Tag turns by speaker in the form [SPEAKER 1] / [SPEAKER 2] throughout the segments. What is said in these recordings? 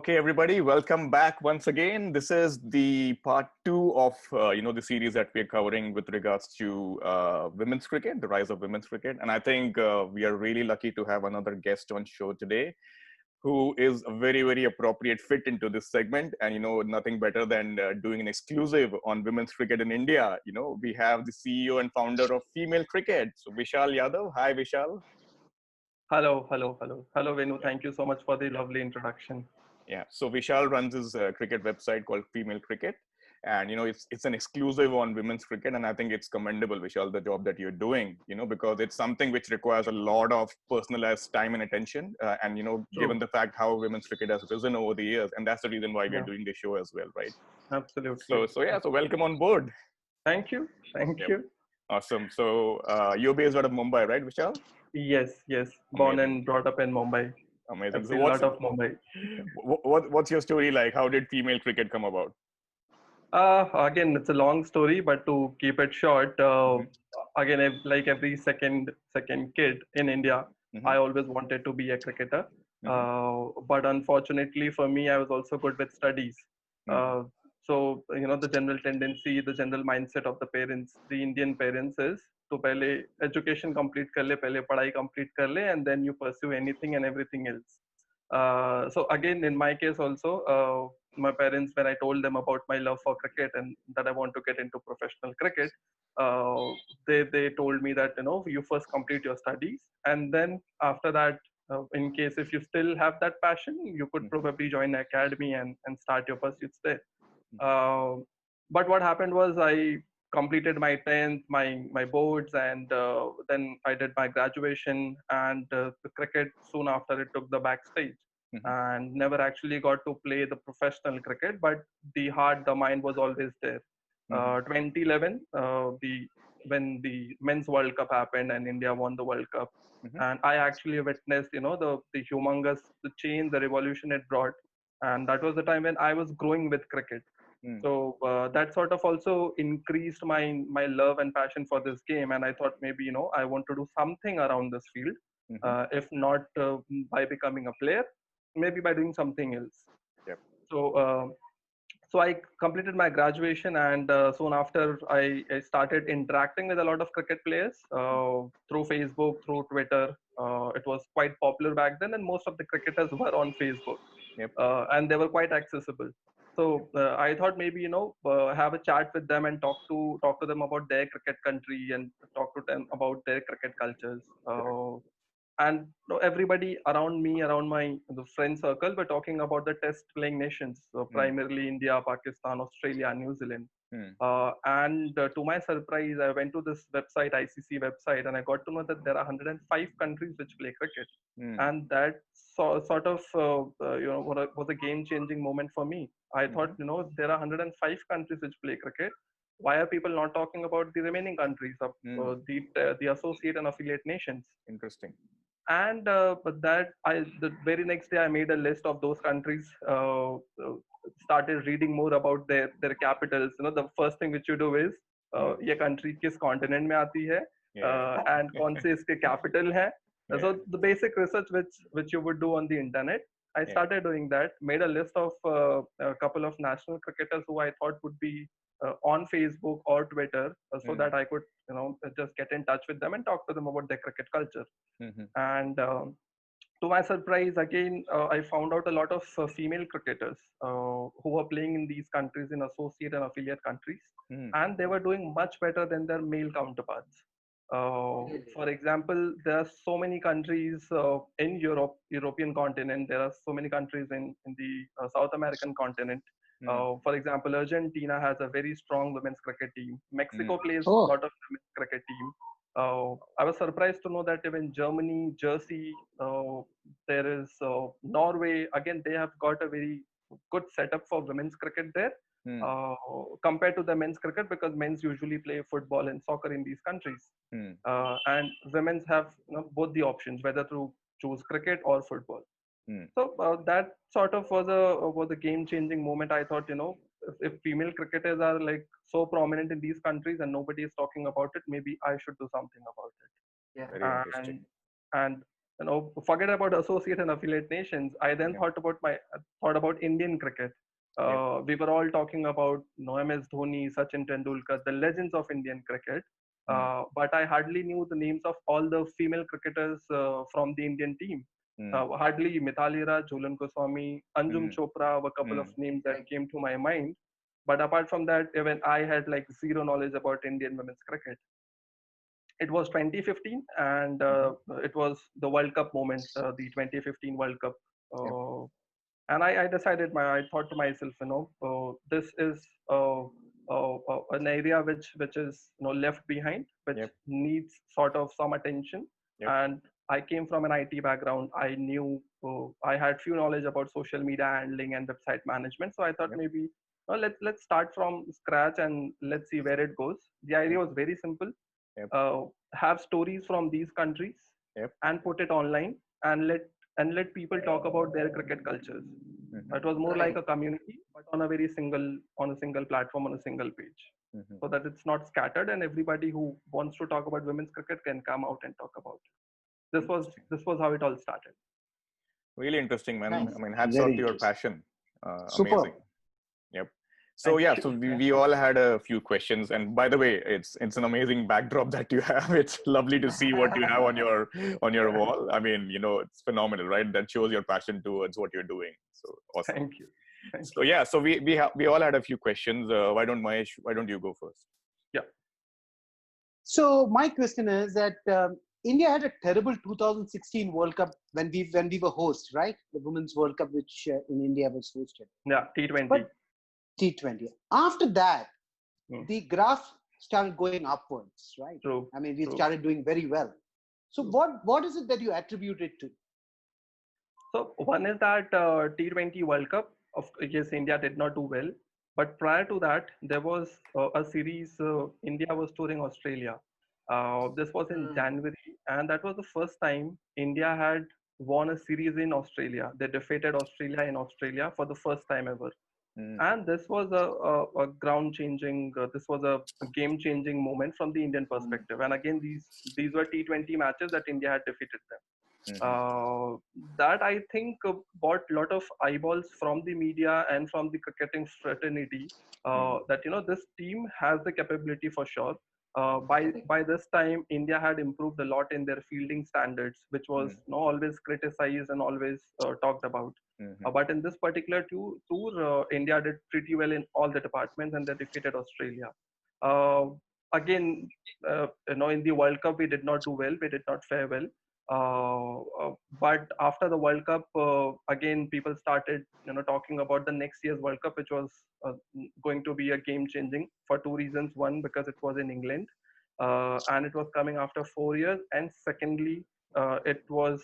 [SPEAKER 1] Okay, everybody, welcome back once again. This is the part two of the series that we're covering with regards to women's cricket, the rise of women's cricket. And I think we are really lucky to have another guest on show today who is a very, very appropriate fit into this segment. And, nothing better than doing an exclusive on women's cricket in India. We have the CEO and founder of Female Cricket. So Vishal Yadav. Hi, Vishal.
[SPEAKER 2] Hello, Venu. Thank you so much for the lovely introduction.
[SPEAKER 1] Yeah. So Vishal runs his cricket website called Female Cricket. And, it's an exclusive on women's cricket. And I think it's commendable, Vishal, the job that you're doing, because it's something which requires a lot of personalized time and attention. And, given
[SPEAKER 2] True.
[SPEAKER 1] the fact how women's cricket has risen over the years. And that's the reason why we're
[SPEAKER 2] Yeah,
[SPEAKER 1] doing the show as well, right?
[SPEAKER 2] absolutely.
[SPEAKER 1] So welcome on board.
[SPEAKER 2] Thank you. Thank
[SPEAKER 1] Yep.
[SPEAKER 2] you.
[SPEAKER 1] Awesome. So you're based out of Mumbai, right, Vishal?
[SPEAKER 2] Yes. Born
[SPEAKER 1] Amazing.
[SPEAKER 2] and brought up in Mumbai.
[SPEAKER 1] Amazing.
[SPEAKER 2] I've
[SPEAKER 1] So
[SPEAKER 2] seen a lot of Mumbai.
[SPEAKER 1] what's your story like? How did female cricket come about?
[SPEAKER 2] Again, it's a long story, but to keep it short,
[SPEAKER 1] Mm-hmm.
[SPEAKER 2] again, like every second kid in India,
[SPEAKER 1] Mm-hmm.
[SPEAKER 2] I always wanted to be a cricketer.
[SPEAKER 1] Mm-hmm.
[SPEAKER 2] But unfortunately for me, I was also good with studies.
[SPEAKER 1] Mm-hmm.
[SPEAKER 2] Uh, so the general tendency, the general mindset of the parents, the Indian parents is to पहले education complete कर ले, पहले पढ़ाई complete कर ले, and then you pursue anything and everything else. So again, in my case also, my parents, when I told them about my love for cricket and that I want to get into professional cricket, uh, they told me that you first complete your studies, and then after that, in case if you still have that passion, you could probably join an academy and start your pursuits there. Uh, but what happened was I completed my 10th, my boards, and then I did my graduation. And the cricket soon after it took the backstage,
[SPEAKER 1] Mm-hmm.
[SPEAKER 2] and never actually got to play the professional cricket. But the heart, the mind was always there.
[SPEAKER 1] Mm-hmm.
[SPEAKER 2] 2011, the when the men's World Cup happened and India won the World Cup,
[SPEAKER 1] Mm-hmm.
[SPEAKER 2] and I actually witnessed, the humongous, the change, the revolution it brought, and that was the time when I was growing with cricket.
[SPEAKER 1] Mm-hmm.
[SPEAKER 2] So that sort of also increased my love and passion for this game, and I thought maybe I want to do something around this field,
[SPEAKER 1] Mm-hmm.
[SPEAKER 2] if not by becoming a player, maybe by doing something else.
[SPEAKER 1] Yep.
[SPEAKER 2] So I completed my graduation, and soon after I started interacting with a lot of cricket players through Facebook, through Twitter. It was quite popular back then, and most of the cricketers were on Facebook,
[SPEAKER 1] Yep.
[SPEAKER 2] and they were quite accessible. So I thought maybe have a chat with them and talk to them about their cricket country and talk to them about their cricket cultures. And everybody around me, around my the friend circle, were talking about the test playing nations, primarily India, Pakistan, Australia, New Zealand.
[SPEAKER 1] Mm-hmm.
[SPEAKER 2] And to my surprise, I went to this website, ICC website, and I got to know that there are 105 countries which play cricket.
[SPEAKER 1] Mm-hmm.
[SPEAKER 2] And that sort of was a game-changing moment for me. I thought, if there are 105 countries which play cricket, why are people not talking about the remaining countries of the associate and affiliate nations?
[SPEAKER 1] Interesting.
[SPEAKER 2] And but that the very next day I made a list of those countries, started reading more about their capitals. The first thing which you do is ये country किस continent में आती है,
[SPEAKER 1] Yeah.
[SPEAKER 2] and कौन से इसके capital है.
[SPEAKER 1] Yeah.
[SPEAKER 2] So the basic research which you would do on the internet, I started doing that. Made a list of a couple of national cricketers who I thought would be on Facebook or Twitter, so that I could just get in touch with them and talk to them about their cricket culture.
[SPEAKER 1] Mm-hmm.
[SPEAKER 2] And to my surprise, again, I found out a lot of female cricketers who were playing in these countries, in associate and affiliate countries, and they were doing much better than their male counterparts. For example, there are so many countries in European continent. There are so many countries in the South American continent. For example, Argentina has a very strong women's cricket team. Mexico plays a lot of women's cricket team. I was surprised to know that even Germany, Jersey, there is Norway. Again, they have got a very good setup for women's cricket there, compared to the men's cricket, because men's usually play football and soccer in these countries, and women's have both the options, whether to choose cricket or football. So that sort of was a game changing moment. I thought, if female cricketers are like so prominent in these countries and nobody is talking about it, maybe I should do something about it.
[SPEAKER 1] Very interesting.
[SPEAKER 2] And forget about associate and affiliate nations. I then
[SPEAKER 1] Yep.
[SPEAKER 2] thought about Indian cricket.
[SPEAKER 1] Yep.
[SPEAKER 2] We were all talking about MS Dhoni, Sachin Tendulkar, the legends of Indian cricket.
[SPEAKER 1] Mm.
[SPEAKER 2] But I hardly knew the names of all the female cricketers from the Indian team. Hardly Mithali Raj, Jhulan Goswami, Anjum
[SPEAKER 1] Mm.
[SPEAKER 2] Chopra were a couple of
[SPEAKER 1] Mm.
[SPEAKER 2] names that came to my mind. But apart from that, even I had like zero knowledge about Indian women's cricket. It was 2015, and
[SPEAKER 1] Mhm.
[SPEAKER 2] it was the World Cup moment, the 2015 World Cup.
[SPEAKER 1] Yep.
[SPEAKER 2] Uh, and I decided, I thought to myself, this is an area which is left behind, which
[SPEAKER 1] Yep.
[SPEAKER 2] needs sort of some attention.
[SPEAKER 1] Yep.
[SPEAKER 2] And I came from an IT background. I knew I had few knowledge about social media handling and website management. So I thought
[SPEAKER 1] Yep.
[SPEAKER 2] maybe let's start from scratch and let's see where it goes. The idea
[SPEAKER 1] Yep.
[SPEAKER 2] was very simple:
[SPEAKER 1] Yep.
[SPEAKER 2] have stories from these countries
[SPEAKER 1] Yep.
[SPEAKER 2] and put it online, and let people talk about their cricket cultures.
[SPEAKER 1] Mhm.
[SPEAKER 2] It was more like
[SPEAKER 3] Right.
[SPEAKER 2] a community, but on a single platform, on a single page,
[SPEAKER 1] Mhm.
[SPEAKER 2] so that it's not scattered and everybody who wants to talk about women's cricket can come out and talk about it. This was
[SPEAKER 1] Interesting.
[SPEAKER 2] this was how it all started.
[SPEAKER 1] Really interesting, man.
[SPEAKER 3] Nice.
[SPEAKER 1] I mean, hats
[SPEAKER 3] Very
[SPEAKER 1] off to your
[SPEAKER 3] interesting.
[SPEAKER 1] passion.
[SPEAKER 3] Superb.
[SPEAKER 1] Amazing. Yep. So
[SPEAKER 2] Thank
[SPEAKER 1] yeah,
[SPEAKER 2] you.
[SPEAKER 1] so we all had a few questions, and by the way, it's an amazing backdrop that you have. It's lovely to see what you have on your wall. I mean, it's phenomenal, right? That shows your passion towards what you're doing. So awesome.
[SPEAKER 2] Thank you. Thank
[SPEAKER 1] So
[SPEAKER 2] you.
[SPEAKER 1] yeah, so we all had a few questions. Why don't you go first?
[SPEAKER 2] Yeah.
[SPEAKER 3] So my question is that India had a terrible 2016 World Cup when we were hosts, right? The Women's World Cup, which in India was hosted.
[SPEAKER 2] Yeah. T20.
[SPEAKER 3] But T20. After that,
[SPEAKER 2] Hmm.
[SPEAKER 3] the graph started going upwards, right?
[SPEAKER 2] True.
[SPEAKER 3] I mean, we
[SPEAKER 2] True.
[SPEAKER 3] started doing very well. So
[SPEAKER 2] True.
[SPEAKER 3] what is it that you attribute it to?
[SPEAKER 2] So one is that T20 World Cup. Of yes, India did not do well, but prior to that, there was a series. India was touring Australia. This was in
[SPEAKER 3] Mm.
[SPEAKER 2] January, and that was the first time India had won a series in Australia. They defeated Australia in Australia for the first time ever,
[SPEAKER 1] Mm.
[SPEAKER 2] and this was a ground changing. This was a game changing moment from the Indian perspective. And again, these were T20 matches that India had defeated them.
[SPEAKER 1] Mhm.
[SPEAKER 2] uh, that I think brought a lot of eyeballs from the media and from the cricketing fraternity,
[SPEAKER 1] Mm.
[SPEAKER 2] that this team has the capability for sure. By this time, India had improved a lot in their fielding standards, which was
[SPEAKER 1] Mm.
[SPEAKER 2] always criticized and always talked about.
[SPEAKER 1] Mhm.
[SPEAKER 2] But in this particular tour, India did pretty well in all the departments, and they defeated Australia. Uh, Again, in the World Cup, we did not do well. We did not fare well. But after the World Cup, again, people started, talking about the next year's World Cup, which was going to be a game changing for two reasons. One, because it was in England, and it was coming after 4 years. And secondly, it was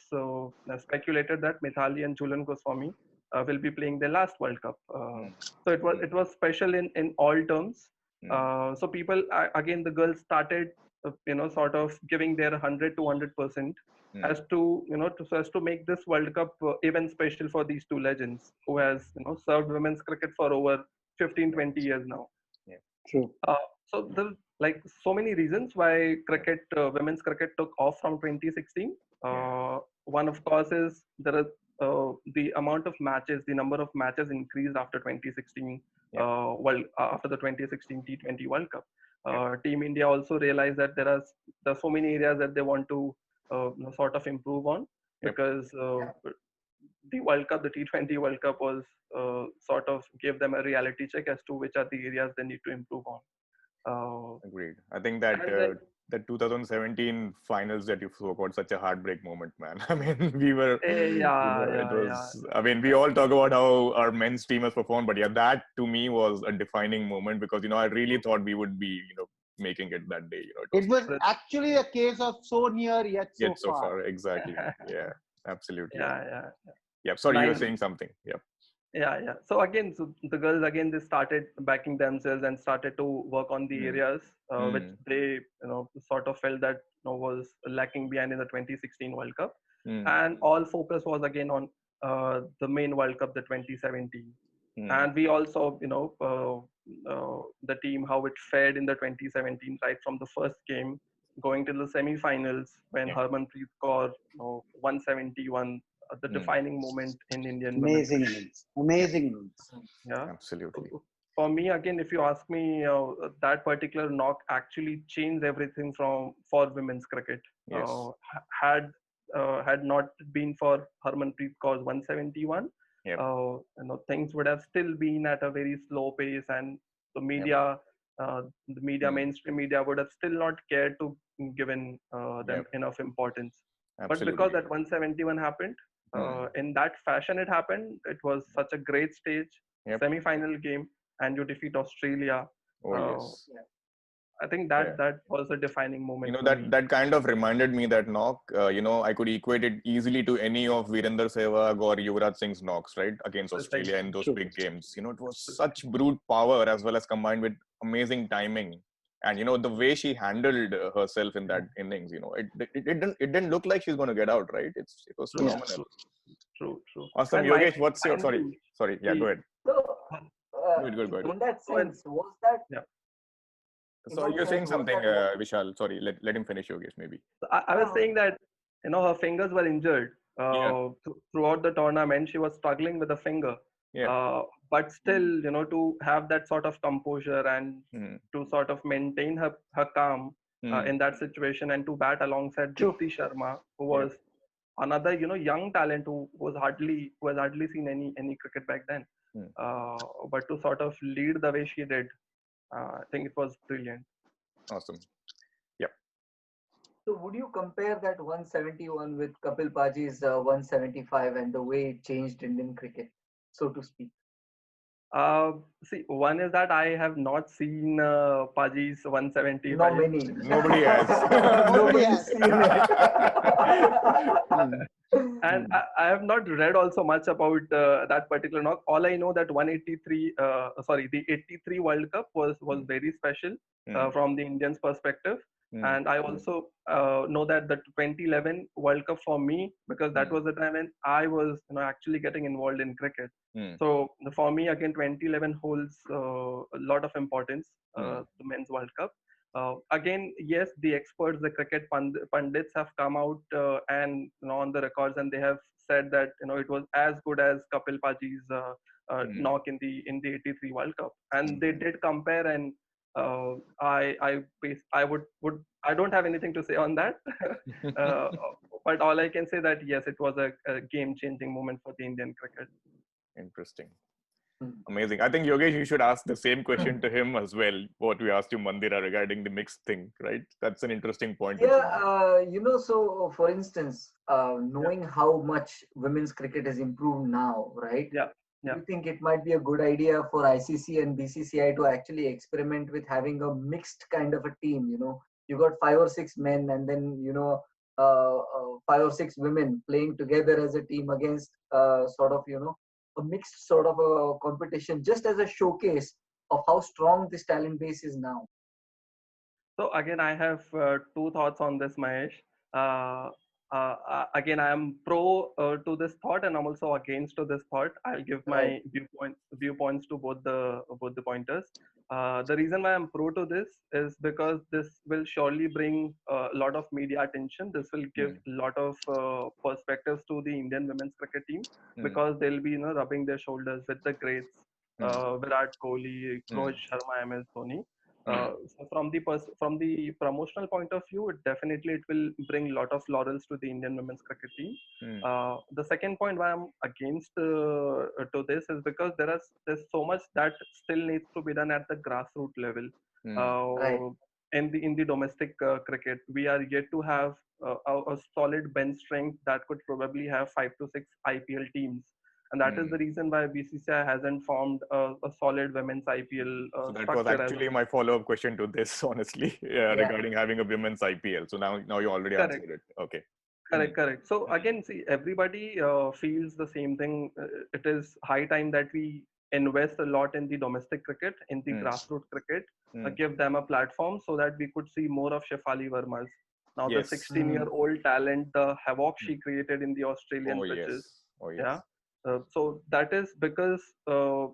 [SPEAKER 2] speculated that Mithali and Jhulan Goswami will be playing their last World Cup.
[SPEAKER 1] Mm.
[SPEAKER 2] So it was special in all terms.
[SPEAKER 1] Mm.
[SPEAKER 2] So people, again, the girls started sort of giving their 100 to 100%
[SPEAKER 1] Mm.
[SPEAKER 2] as to so as to make this World Cup even special for these two legends who has served women's cricket for over 15
[SPEAKER 1] Yeah.
[SPEAKER 2] 20 years now.
[SPEAKER 1] Yeah.
[SPEAKER 3] True.
[SPEAKER 2] So there like so many reasons why women's cricket took off from 2016.
[SPEAKER 1] Yeah.
[SPEAKER 2] One of course is there is the amount of matches, the number of matches increased after 2016
[SPEAKER 1] Yep.
[SPEAKER 2] after the 2016 T20 World Cup.
[SPEAKER 1] Yep.
[SPEAKER 2] Team India also realized that there are so many areas that they want to sort of improve on,
[SPEAKER 1] Yep.
[SPEAKER 2] because the World Cup, the T20 World Cup was sort of gave them a reality check as to which are the areas they need to improve on.
[SPEAKER 1] Agreed. I think that
[SPEAKER 2] And then,
[SPEAKER 1] the 2017 finals that you spoke about, such a heartbreak moment, man. I mean, we were,
[SPEAKER 2] yeah,
[SPEAKER 1] it
[SPEAKER 2] yeah, yeah,
[SPEAKER 1] was. I mean, we all talk about how our men's team has performed, but yeah, that to me was a defining moment because I really thought we would be making it that day. It was
[SPEAKER 3] It was
[SPEAKER 2] But-
[SPEAKER 3] actually a case of so near yet so
[SPEAKER 1] yet so
[SPEAKER 3] far.
[SPEAKER 1] far. Exactly. Yeah. Absolutely.
[SPEAKER 2] yeah, yeah.
[SPEAKER 1] Yeah. Sorry, you were
[SPEAKER 2] Nine,
[SPEAKER 1] saying something. Yeah.
[SPEAKER 2] yeah. So again, so the girls again they started backing themselves and started to work on the
[SPEAKER 1] Mm.
[SPEAKER 2] areas which
[SPEAKER 1] Mm.
[SPEAKER 2] they sort of felt that was lacking behind in the 2016 World Cup,
[SPEAKER 1] Mm.
[SPEAKER 2] and all focus was again on the main World Cup, the 2017.
[SPEAKER 1] Mm.
[SPEAKER 2] And we also the team how it fared in the 2017, right from the first game. going to the semi-finals when Harmanpreet Kaur 171, the defining moment in Indian women's
[SPEAKER 3] Amazing
[SPEAKER 2] cricket.
[SPEAKER 3] innings. Amazing innings.
[SPEAKER 2] Yeah,
[SPEAKER 1] Absolutely.
[SPEAKER 2] For me, again, if you ask me, that particular knock actually changed everything for women's cricket.
[SPEAKER 1] Yes.
[SPEAKER 2] Had had not been for Harmanpreet Kaur's 171, things would have still been at a very slow pace, and the media, mainstream media, would have still not cared to given them enough importance. But because that 171 happened, in that fashion it happened, it was such a great stage, semi-final game, and you defeat Australia. I think that was a defining moment.
[SPEAKER 1] That kind of reminded me that knock, I could equate it easily to any of Virender Sehwag or Yuvraj Singh's knocks, right, against Australia in those big games. It was such brute power as well as combined with amazing timing. And, the way she handled herself in that innings, it didn't look like she's going to get out, right? It was phenomenal.
[SPEAKER 2] True.
[SPEAKER 1] Awesome. Yogesh, what's your, sorry. Yeah, go ahead.
[SPEAKER 4] So,
[SPEAKER 1] Go ahead.
[SPEAKER 4] in that sense, was that...
[SPEAKER 2] Yeah.
[SPEAKER 1] So you're saying something, Vishal. Sorry, let him finish, Yogesh, maybe.
[SPEAKER 2] I was saying that, her fingers were injured throughout the tournament. She was struggling with the finger. But still, to have that sort of composure and to sort of maintain her calm in that situation, and to bat alongside Jyoti Sharma, who was another, young talent who was hardly seen any cricket back then. But to sort of lead the way she did, I think it was brilliant.
[SPEAKER 1] Awesome. Yep.
[SPEAKER 4] So would you compare that 171 with Kapil Paji's 175 and the way it changed Indian cricket, so to speak?
[SPEAKER 2] See, one is that I have not seen Paji's 175.
[SPEAKER 4] Not many.
[SPEAKER 1] Nobody has.
[SPEAKER 4] Nobody's seen it.
[SPEAKER 2] And I have not read also much about that particular knock. All I know that the 83 World Cup was very special from the Indians' perspective. And I also know that the 2011 World Cup for me, because that was the time when I was actually getting involved in cricket. So for me, again, 2011 holds a lot of importance, the Men's World Cup. Again, yes, the experts, the cricket pundits have come out and on the records, and they have said that it was as good as Kapil Paji's knock in the 83 World Cup, and they did compare. And I don't have anything to say on that, but all I can say that yes, it was a game-changing moment for the Indian cricket.
[SPEAKER 1] Interesting. Amazing. I think, Yogesh, you should ask the same question to him as well, what we asked you, Mandira, regarding the mixed thing, right? That's an interesting point.
[SPEAKER 4] Yeah, so for instance, knowing how much women's cricket has improved now, right?
[SPEAKER 2] Yeah.
[SPEAKER 4] Do you think it might be a good idea for ICC and BCCI to actually experiment with having a mixed kind of a team? You got 5 or 6 men and then, 5 or 6 women playing together as a team against sort of, a mixed sort of a competition, just as a showcase of how strong this talent base is now.
[SPEAKER 2] So again, I have 2 thoughts on this, Mahesh. Again, I am pro to this thought, and I'm also against to this thought. I'll give my viewpoints to both the pointers. The reason why I'm pro to this is because this will surely bring a lot of media attention. This will give a lot of perspectives to the Indian women's cricket team, because they'll be rubbing their shoulders with the greats, Virat Kohli, Rohit Sharma, MS Dhoni. So from the promotional point of view, it will bring a lot of laurels to the Indian women's cricket team. The second point why I'm against to this is because there's so much that still needs to be done at the grassroots level.
[SPEAKER 4] Right.
[SPEAKER 2] In the domestic cricket, we are yet to have a solid bench strength that could probably have 5 to 6 IPL teams. And that is the reason why BCCI hasn't formed a solid women's IPL
[SPEAKER 1] so that was actually my follow-up question to this, honestly, regarding having a women's IPL. So now you already answered it. Okay.
[SPEAKER 2] Correct. So again, see, everybody feels the same thing. It is high time that we invest a lot in the domestic cricket, in the grassroots cricket, give them a platform so that we could see more of Shefali Verma's. Now the 16-year-old talent, the havoc she created in the Australian pitches.
[SPEAKER 1] Oh, yes.
[SPEAKER 2] Yeah. So that is because the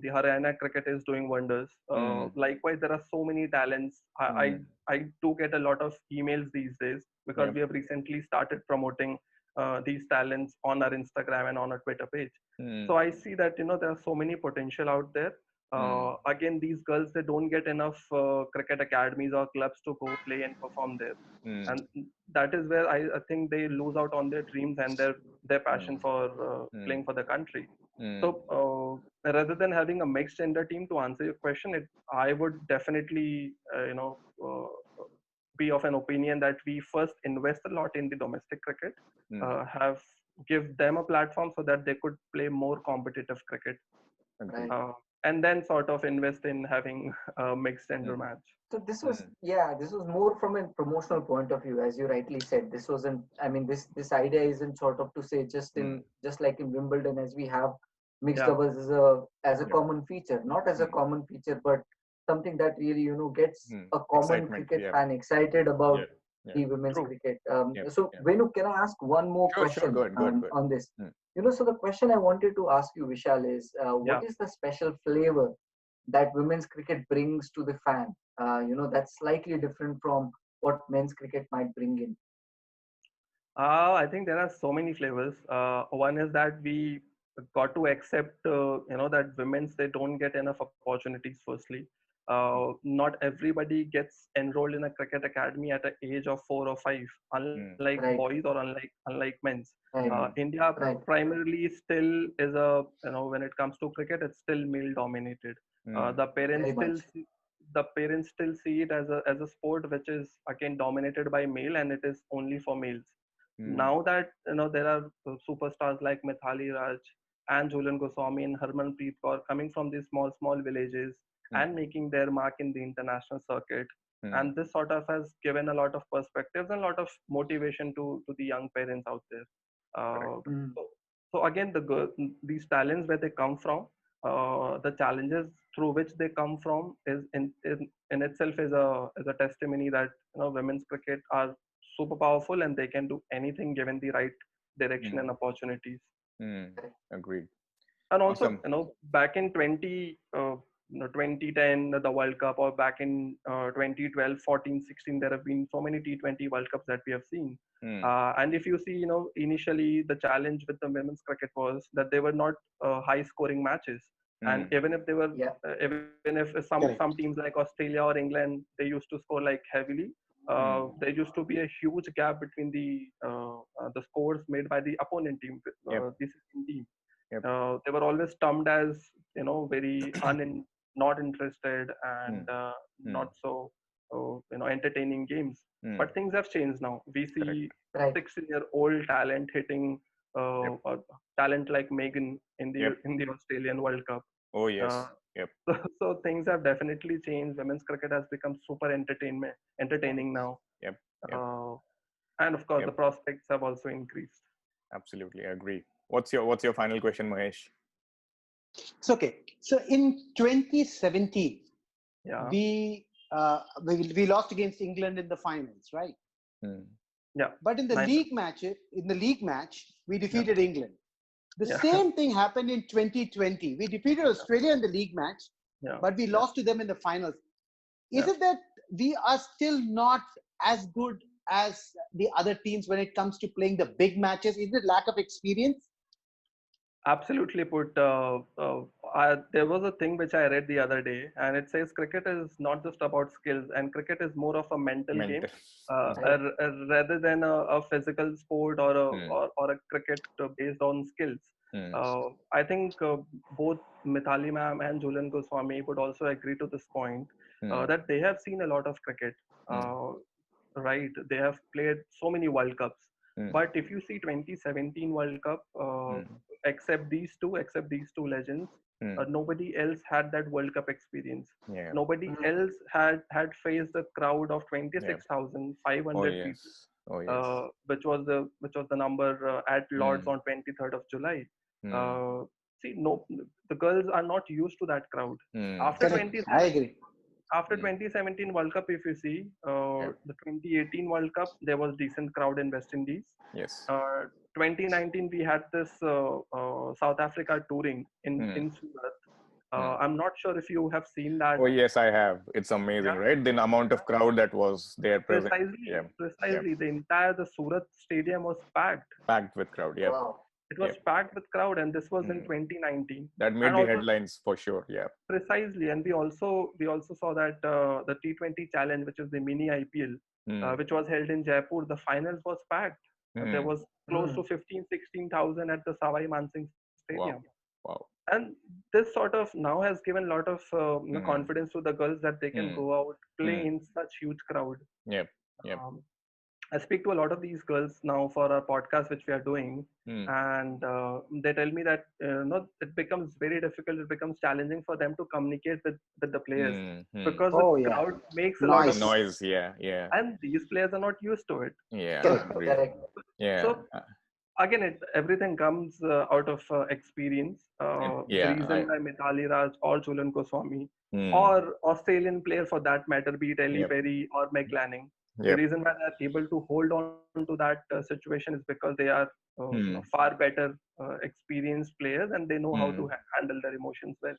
[SPEAKER 2] Haryana cricket is doing wonders. Likewise, there are so many talents. I do get a lot of emails these days because we have recently started promoting these talents on our Instagram and on our Twitter page. So I see that there are so many potential out there. Again, these girls, they don't get enough cricket academies or clubs to go play and perform there, and that is where I think they lose out on their dreams and their passion for playing for the country. So rather than having a mixed gender team, to answer your question, I would definitely be of an opinion that we first invest a lot in the domestic cricket, have give them a platform so that they could play more competitive cricket, and then sort of invest in having a mixed gender match.
[SPEAKER 4] So this was this was more from a promotional point of view, as you rightly said. This wasn't. I mean, this idea isn't sort of to say just like in Wimbledon, as we have mixed doubles as a common feature, not as a common feature, but something that really gets a common cricket fan excited about the women's cricket. So Venu, can I ask one more question
[SPEAKER 1] Go ahead.
[SPEAKER 4] on this? So the question I wanted to ask you, Vishal, is what is the special flavor that women's cricket brings to the fan? That's slightly different from what men's cricket might bring in.
[SPEAKER 2] I think there are so many flavors. One is that we got to accept, that women's, they don't get enough opportunities. Firstly, not everybody gets enrolled in a cricket academy at the age of 4 or 5, unlike boys or unlike men's. India primarily still is when it comes to cricket, it's still male dominated. The parents still see it as a sport which is again dominated by male, and it is only for males. Now that there are superstars like Mithali Raj and Jhulan Goswami and Harmanpreet Kaur coming from these small villages and making their mark in the international circuit, and this sort of has given a lot of perspectives and a lot of motivation to the young parents out there. So again, these talents, where they come from, the challenges through which they come from is in itself is a testimony that women's cricket are super powerful and they can do anything given the right direction and opportunities.
[SPEAKER 1] Agreed.
[SPEAKER 2] And also, back in 2010, the World Cup, or back in 2012, 14, 16, there have been so many T20 World Cups that we have seen. And if you see, initially the challenge with the women's cricket was that they were not high-scoring matches. And even if they were, even if some teams like Australia or England, they used to score like heavily, there used to be a huge gap between the scores made by the opponent team, the second team. They were always termed as very not interested and not so entertaining games. But things have changed now. We see 16-year-old talent hitting a talent like Megan in the Australian World Cup.
[SPEAKER 1] Oh yes.
[SPEAKER 2] So things have definitely changed. Women's cricket has become super entertaining now. And of course, the prospects have also increased.
[SPEAKER 1] Absolutely, I agree. What's your final question, Mahesh?
[SPEAKER 3] It's okay. So in 2017, we lost against England in the finals, right?
[SPEAKER 2] Yeah.
[SPEAKER 3] But in the league match, we defeated England. The same thing happened in 2020. We defeated Australia in the league match, but we lost to them in the finals. Is it that we are still not as good as the other teams when it comes to playing the big matches? Is it lack of experience?
[SPEAKER 2] Absolutely put. There was a thing which I read the other day, and it says cricket is not just about skills, and cricket is more of a mental game rather than a physical sport or a cricket based on skills. I think both Mithali ma'am and Jhulan Goswami would also agree to this point, that they have seen a lot of cricket. Right? They have played so many World Cups. But if you see 2017 World Cup, except these two legends, nobody else had that World Cup experience. Nobody else had faced a crowd of 26,500 people, which was the number at Lords on 23rd of July. See, the girls are not used to that crowd.
[SPEAKER 3] I agree.
[SPEAKER 2] After 2017 World Cup, if you see the 2018 World Cup, there was decent crowd in West Indies. 2019 we had this South Africa touring in Surat. I'm not sure if you have seen that.
[SPEAKER 1] Oh yes, I have. It's amazing, right? The amount of crowd that was there present.
[SPEAKER 2] Precisely. The Surat stadium was packed.
[SPEAKER 1] Packed with crowd. Yeah.
[SPEAKER 4] Wow.
[SPEAKER 2] It was packed with crowd, and this was in 2019.
[SPEAKER 1] That made the headlines for sure. Yeah.
[SPEAKER 2] Precisely, and we also saw that the T20 Challenge, which is the mini IPL, which was held in Jaipur, the finals was packed. There was close to 16,000 at the Savai Mansingh Stadium.
[SPEAKER 1] Wow.
[SPEAKER 2] And this sort of now has given a lot of confidence to the girls that they can go out, play in such huge crowd.
[SPEAKER 1] Yep.
[SPEAKER 2] I speak to a lot of these girls now for our podcast, which we are doing, and they tell me that it becomes very difficult. It becomes challenging for them to communicate with the players because the crowd makes a lot of
[SPEAKER 1] noise. Yeah.
[SPEAKER 2] And these players are not used to it.
[SPEAKER 1] Yeah.
[SPEAKER 4] Correct.
[SPEAKER 1] Yeah.
[SPEAKER 2] So again, everything comes out of experience. Reasoned by Mithali Raj or Julian Goswami or Australian player for that matter, be it Ellie Perry or Meg Lanning. The reason why they are able to hold on to that situation is because they are far better experienced players and they know how to handle their emotions well.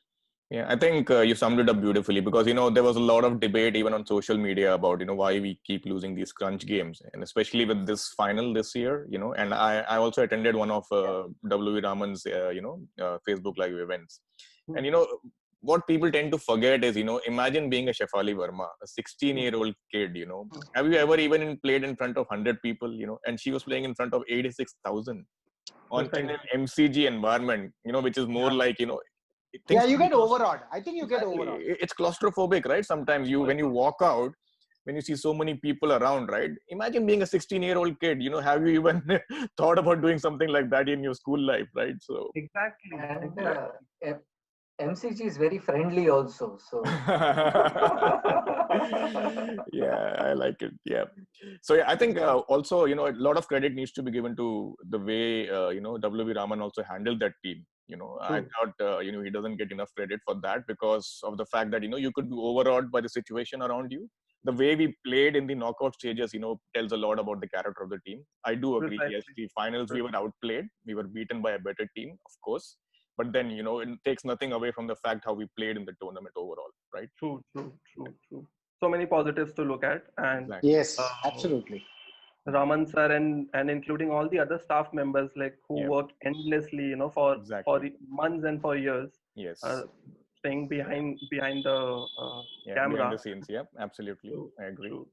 [SPEAKER 1] Yeah, I think you summed it up beautifully because, there was a lot of debate even on social media about, why we keep losing these crunch games. And especially with this final this year, and I also attended one of W. Raman's, Facebook Live events. And, what people tend to forget is, imagine being a Shefali Verma, a 16-year-old kid, Have you ever even played in front of 100 people, and she was playing in front of 86,000 in an MCG environment, which is more like,
[SPEAKER 3] you get overawed. I think you get overawed.
[SPEAKER 1] It's claustrophobic, right? Sometimes when you walk out, when you see so many people around, right? Imagine being a 16-year-old kid, have you even thought about doing something like that in your school life, right? So
[SPEAKER 2] exactly.
[SPEAKER 4] And MCG is very friendly also. So
[SPEAKER 1] yeah, I like it. Yeah. So I think also, a lot of credit needs to be given to the way, W.V. Raman also handled that team. I thought, he doesn't get enough credit for that because of the fact that, you could be overawed by the situation around you. The way we played in the knockout stages, tells a lot about the character of the team. I do agree. Yes, the finals, we were outplayed. We were beaten by a better team, of course. But then, it takes nothing away from the fact how we played in the tournament overall, right?
[SPEAKER 2] True. So many positives to look at. And
[SPEAKER 3] yes, absolutely.
[SPEAKER 2] Raman sir and including all the other staff members who work endlessly, for months and for years.
[SPEAKER 1] Yes.
[SPEAKER 2] Staying behind the camera.
[SPEAKER 1] Behind the scenes, absolutely. I agree.
[SPEAKER 2] True.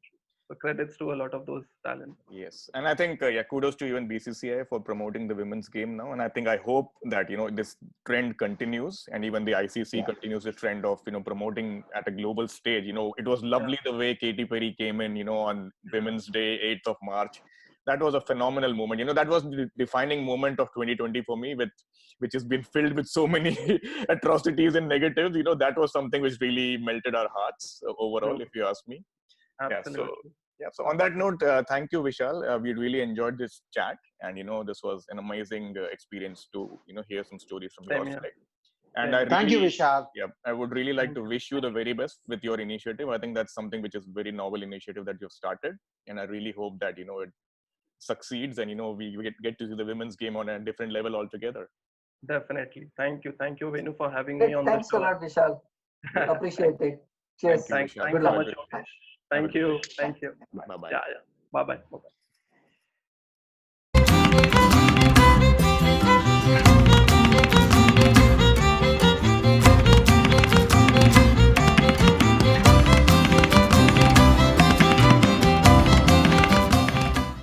[SPEAKER 2] So credits to a lot of those talents.
[SPEAKER 1] Yes, and I think kudos to even BCCI for promoting the women's game now. And I hope that this trend continues, and even the ICC continues the trend of promoting at a global stage. It was lovely the way Katy Perry came in, on Women's Day, 8th of March. That was a phenomenal moment. That was the defining moment of 2020 for me, which has been filled with so many atrocities and negatives. That was something which really melted our hearts overall, if you ask me.
[SPEAKER 2] Absolutely.
[SPEAKER 1] So on that note, thank you, Vishal. We really enjoyed this chat, and this was an amazing experience to hear some stories from your side. And
[SPEAKER 3] thank you, Vishal.
[SPEAKER 1] Yeah, I would really like to wish you the very best with your initiative. I think that's something which is very novel initiative that you've started, and I really hope that it succeeds, and we get to see the women's game on a different level altogether.
[SPEAKER 2] Definitely. Thank you, Venu, for having me on.
[SPEAKER 4] Thanks a lot, Vishal. Appreciate it. Cheers.
[SPEAKER 2] Thanks so much. Thank you.
[SPEAKER 1] Bye-bye.
[SPEAKER 2] Yeah. Bye-bye.